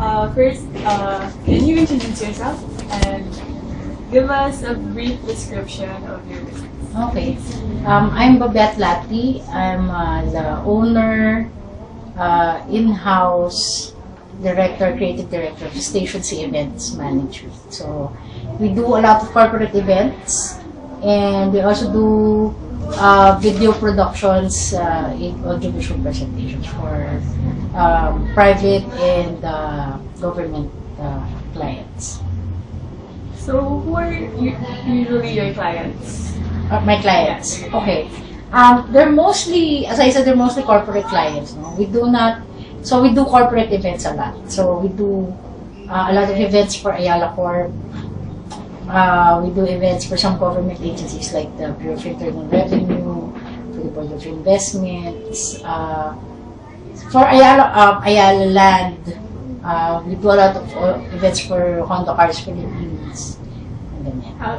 First, can you introduce yourself and give us a brief description of your business? Okay. I'm Babette Lati. I'm the owner, in-house creative director of Station C Events Management. So we do a lot of corporate events, and we also do video productions, in audiovisual presentations for private and government clients. So who are usually your clients? My clients. Okay. They're mostly, as I said, they're mostly corporate clients. No? We do corporate events a lot. So we do a lot of events for Ayala Corp. We do events for some government agencies like the Bureau of Internal Revenue, for the Board of Investments. For Ayala Land, we do a lot of events for Honda Cars Philippines.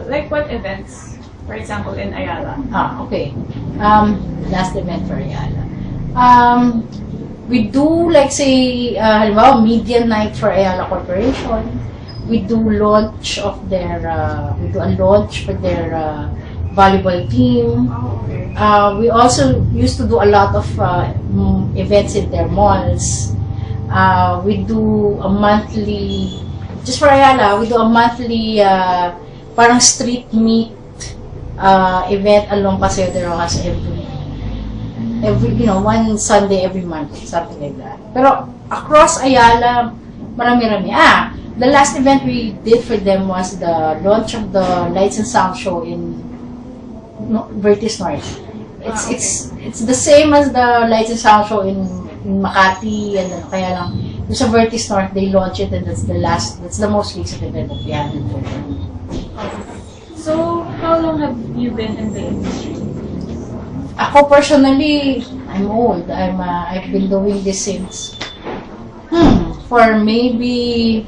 Like what events? For example, in Ayala. Okay. Last event for Ayala. We do, like, say, halimbawa, media night for Ayala Corporation. We do a launch for their volleyball team. Okay. We also used to do a lot of events in their malls. We do a monthly, just for Ayala, we do a monthly parang street meet event along Paseo de Rojas every one Sunday every month, something like that. Pero across Ayala, marami-rami. The last event we did for them was the launch of the Lights and Sound show in Beatriz North. It's the same as the Lights and Sound show in Makati, and kaya lang sa Beatriz North they launch it, and that's the most recent event that we had for them. So how long have you been in the industry? Ako personally, I'm old. I've been doing this since for maybe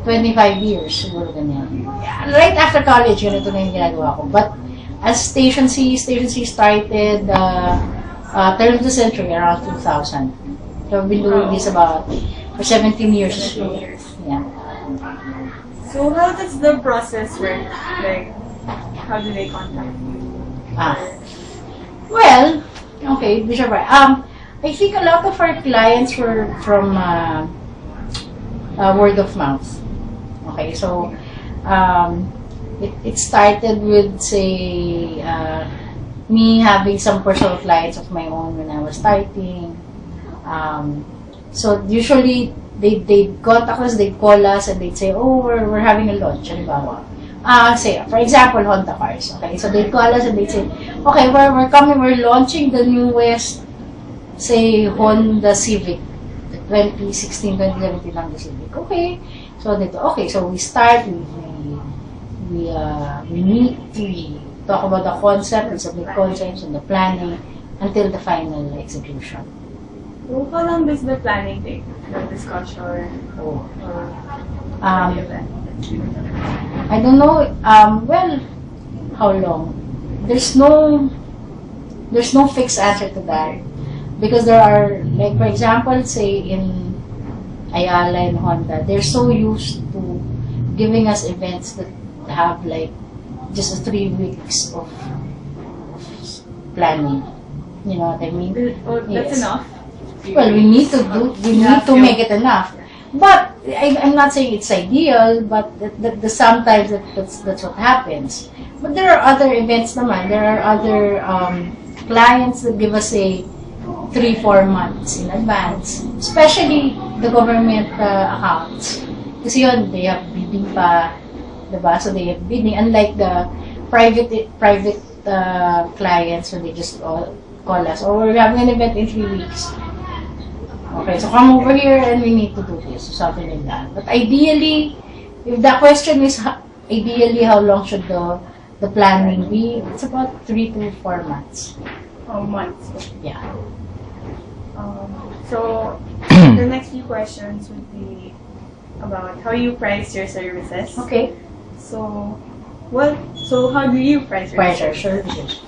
25 years, siguro ganyan. Right after college, yun ito na yung ginagawa ko. But as Station C started turn of the century, around 2000. So I've been doing this for 17 years. Yeah. So how does the process work? Like, how do they contact you? Well, okay, I think a lot of our clients were from word of mouth. Okay, so it started with, say, me having some personal clients of my own when I was starting. So usually they contact us, they'd call us, and they'd say, oh, we're having a launch, halimbawa. Say, for example, Honda Cars. Okay, so they'd call us and they'd say, okay, we're launching the newest, say, Honda Civic, the 2016, 2017 Honda Civic. Okay, so we start, we meet, we talk about the concept, we submit concepts and the planning until the final execution. So how long does the planning take? The discussion or the event? I don't know. Well, how long? There's no fixed answer to that, because there are, like, for example, say in Ayala and Honda, they're so used to giving us events that have like just 3 weeks of planning. You know what I mean? That's Yes. enough. Well, we need to make it enough. But I'm not saying it's ideal, but sometimes that's what happens. But there are other events naman. There are other clients that give us 3-4 months in advance. Especially the government accounts. Kasi yun, they have bidding pa, diba? So they have bidding. Unlike the private clients, when they just call us, or we're having an event in 3 weeks. Okay, so come over here and we need to do this, something like that. But ideally, if the question is ideally how long should the planning be, it's about 3 to 4 months. Oh, months. Yeah. So the next few questions would be about how you price your services. Okay. So how do you price your services?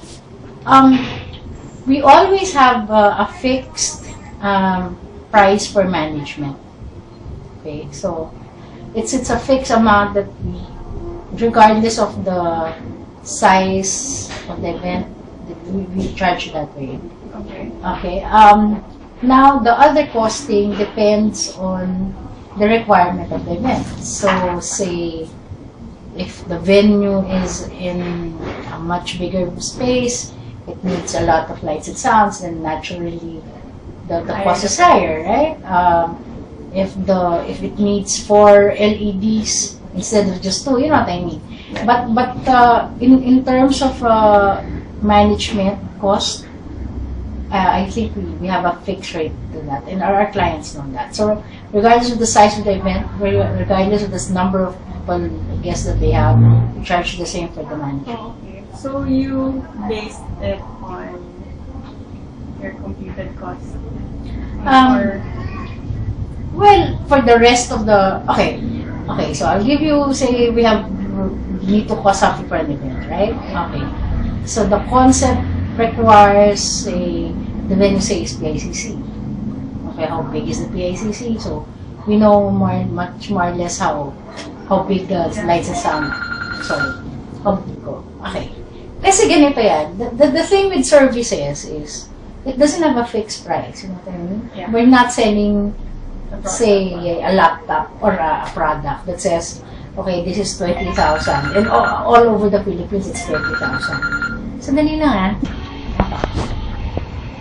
We always have a fixed price for management. pay. So it's a fixed amount that we, regardless of the size of the event, that we charge that way. Okay. Okay. Now the other costing depends on the requirement of the event. So say if the venue is in a much bigger space, it needs a lot of lights and sounds, then naturally the cost is higher, right? If it needs 4 LEDs instead of just 2, you know what I mean. But in terms of management cost, I think we have a fixed rate to that, and our clients know that. So regardless of the size of the event, regardless of the number of people, guests that they have, we charge the same for the management. Oh, okay. So you based it on your computed cost? Or Well, for the rest of the okay, so I'll give you, say we need to cost something for an event, right? Okay. So the concept requires, say, the venue, say, is PICC. Okay, how big is the PICC? So we know much more or less how big the lights and sound. Sorry, how big ko. Okay. Kasi ganito yan. The thing with services is it doesn't have a fixed price. You know what I mean? Yeah. We're not selling, say, a laptop or a product that says, okay, this is 20,000, and all over the Philippines it's 20,000. So dali lang, ha?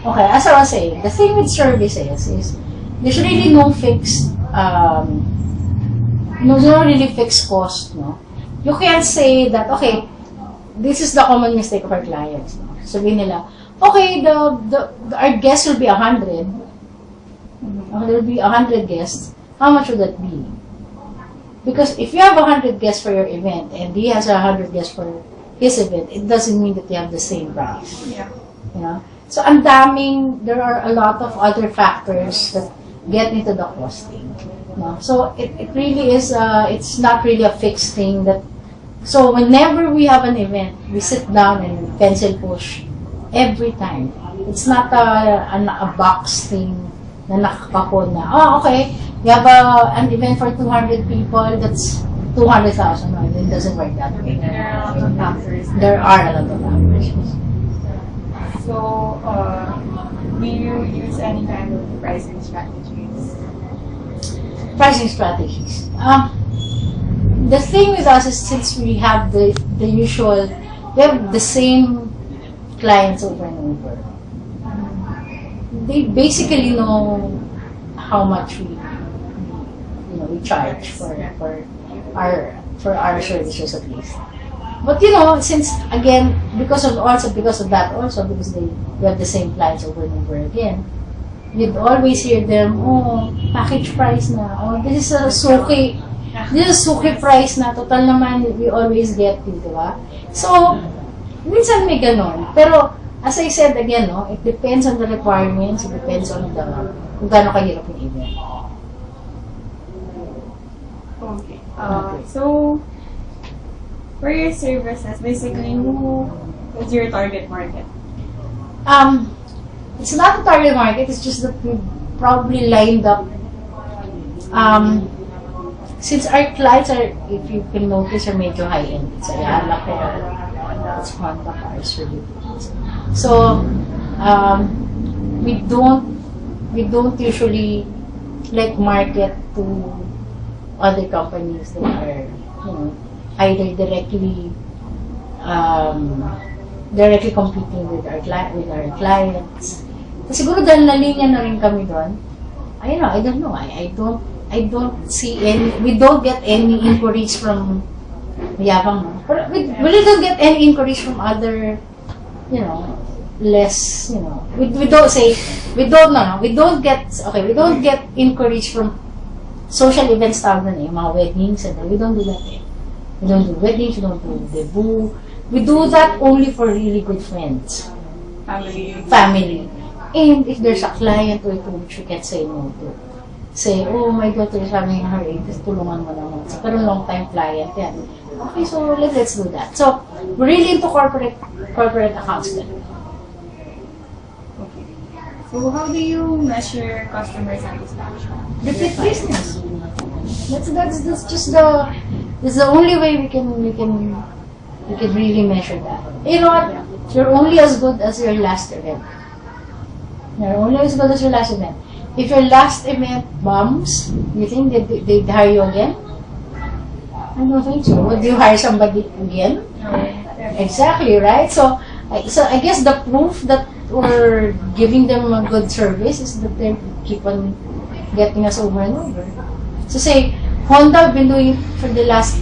Okay, as I was saying, the thing with services is there's really no fixed, no really fixed cost, no? You can't say that, okay, this is the common mistake of our clients, no? Sabihin nila, okay, our guests will be 100. There will be 100 guests. How much would that be? Because if you have 100 guests for your event and he has 100 guests for his event, it doesn't mean that they have the same price. yeah. You know? So, there are a lot of other factors that get into the costing. No? So, it really is, it's not really a fixed thing that, so whenever we have an event, we sit down and pencil push every time. It's not a box thing na nakakapon na, oh, okay, we have an event for 200 people, that's 200,000. No, it doesn't work that way. There are a lot of factors. There are a lot of factors. So, do you use any kind of pricing strategies? Pricing strategies. The thing with us is, since we have the usual, we have the same clients over and over. They basically know how much we charge for our services, at least. But since again, because of that, because we have the same clients over and over again, you'd always hear them, oh, package price na, oh, this is a suki price na, total naman, we always get it, di ba? So, minsan may ganon. Pero, as I said again, it depends on the requirements, it depends on kung gaano kahirap yung event. Okay. So, for your services, basically, who is your target market? It's not a target market, it's just that we probably lined up. Since our clients are, if you can notice, are medyo high-end. It's Ayala ko, it's Honda cars, really. So, we don't usually like market to other companies that are, either directly competing with our clients. Kasi siguro dahil nalinya na rin kami doon, I don't know. I don't see we don't get any inquiries from Yabang. We don't get any inquiries from other, less, we don't get inquiries from social events tawag na mga weddings, and we don't do that. We don't do weddings, we don't do debut. We do that only for really good friends. Family. And if there's a client or two which we can say no to. Say, oh, my daughter is having her 80s, tulungan mo naman. So, pero long time client yan. Okay, so let's do that. So, we're really into corporate accounts then. Okay. So how do you measure customer satisfaction? Repeat business. That's just that's the only way we can really measure that. You know what? You're only as good as your last event. You're only as good as your last event. If your last event bombs, you think they'd hire you again? I don't think so. Would you hire somebody again? No. Exactly, right? So I guess the proof that we're giving them a good service is that they keep on getting us over and over. So say, Honda have been doing it for the last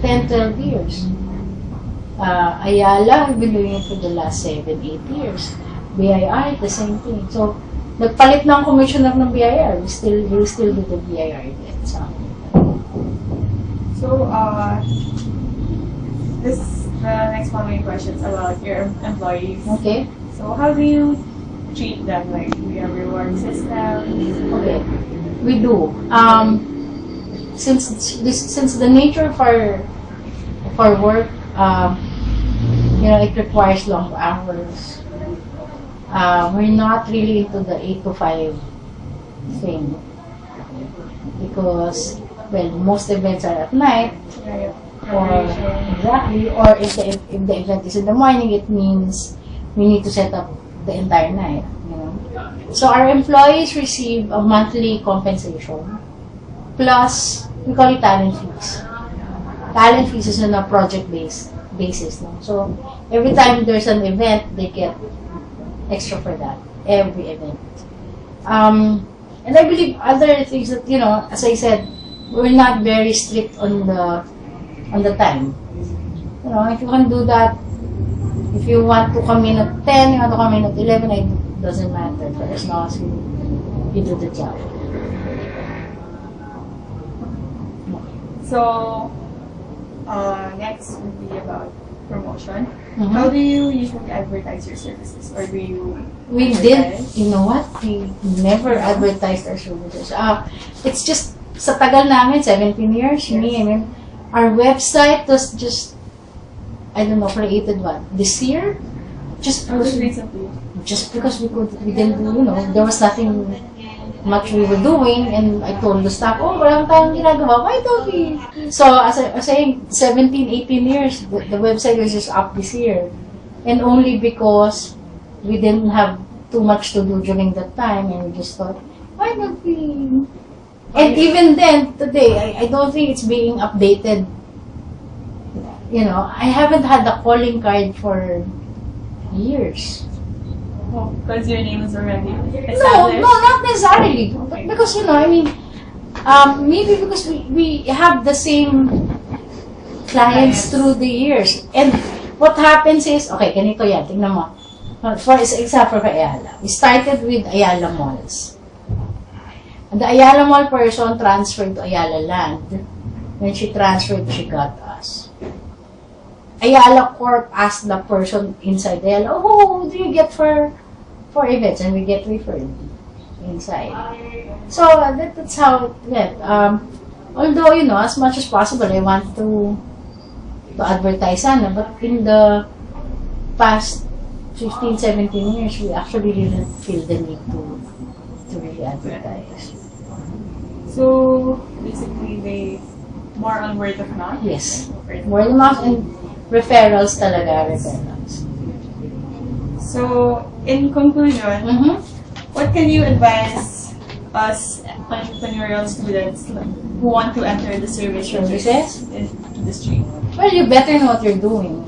10, 12 years. Ayala have been doing it for the last 7, 8 years. BIR, the same thing. So, nagpalit ng commissioner ng BIR. We still do the BIR then. So, the next following questions about your employees. Okay. So, how do you treat them? Like, do you have reward systems? Okay. We do. Since the nature of our work, it requires long hours. We're not really into the 8 to 5 thing because, well, most events are at night. Right. Or if the event is in the morning, it means we need to set up the entire night. So our employees receive a monthly compensation plus we call it talent fees. Talent fees is on a project basis. No? So every time there's an event, they get extra for that. Every event. And I believe other things that, as I said, we're not very strict on the time. If you can do that, if you want to come in at 10, you want to come in at 11, it doesn't matter for as long as you do the job. So, next would be about promotion. How do you usually advertise your services? Or do you you know what? We never advertised our services. It's just, sa tagal namin, 17 years, yes. Our website was just, I don't know, created this year? Just because we didn't do, there was nothing much we were doing, and I told the staff, walang tayong ginagawa, why don't we? So, as I was saying, 17, 18 years, the website was just up this year. And only because we didn't have too much to do during that time, and we just thought, why don't we? And even then, today, I don't think it's being updated. I haven't had a calling card for years. Because your name is already No, established? not necessarily. Because, maybe because we have the same clients through the years. And what happens is, okay, ganito yan, tingnan mo. For example, for Ayala. We started with Ayala Malls. And the Ayala Mall person transferred to Ayala Land. When she transferred, she got us. Ayala Corp asked the person inside Ayala, who do you get for events? And we get referred inside. So that's how it went. Although, as much as possible, I want to advertise sana, but in the past 15, 17 years, we actually didn't feel the need to really advertise. So, basically, they more on word of mouth? Yes. Word of mouth and referrals talaga, referrals. So, in conclusion, what can you advise us entrepreneurial students who want to enter the services industry? Well, you better know what you're doing.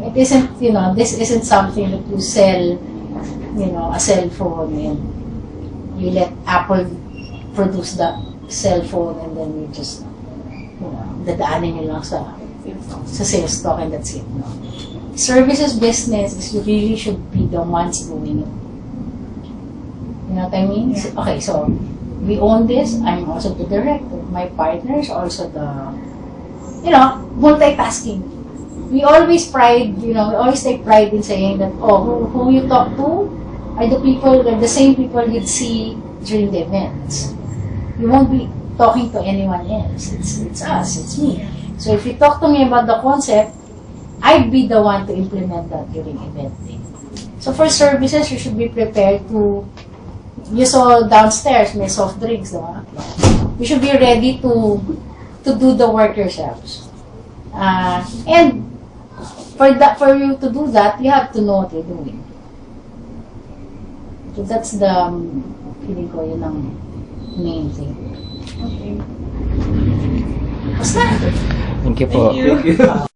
It isn't, this isn't something that you sell, a cell phone and you let Apple produce the cell phone and then you just, dadaanin nyo lang sa sales talk and that's it. No? Services business is you really should be the ones doing it. You know what I mean? Yeah. Okay, so we own this. I'm also the director. My partner is also the, multitasking. We always take pride in saying that, who you talk to are the same people you'd see during the events. You won't be talking to anyone else. It's us, it's me. So if you talk to me about the concept, I'd be the one to implement that during event day. So So for services, you should be prepared to, you saw downstairs, may soft drinks, diba? You should be ready to do the work yourselves. And for you to do that, you have to know what you're doing. So that's the feeling ko, yun ang main thing. Okay. Basta. Thank you po. Thank you.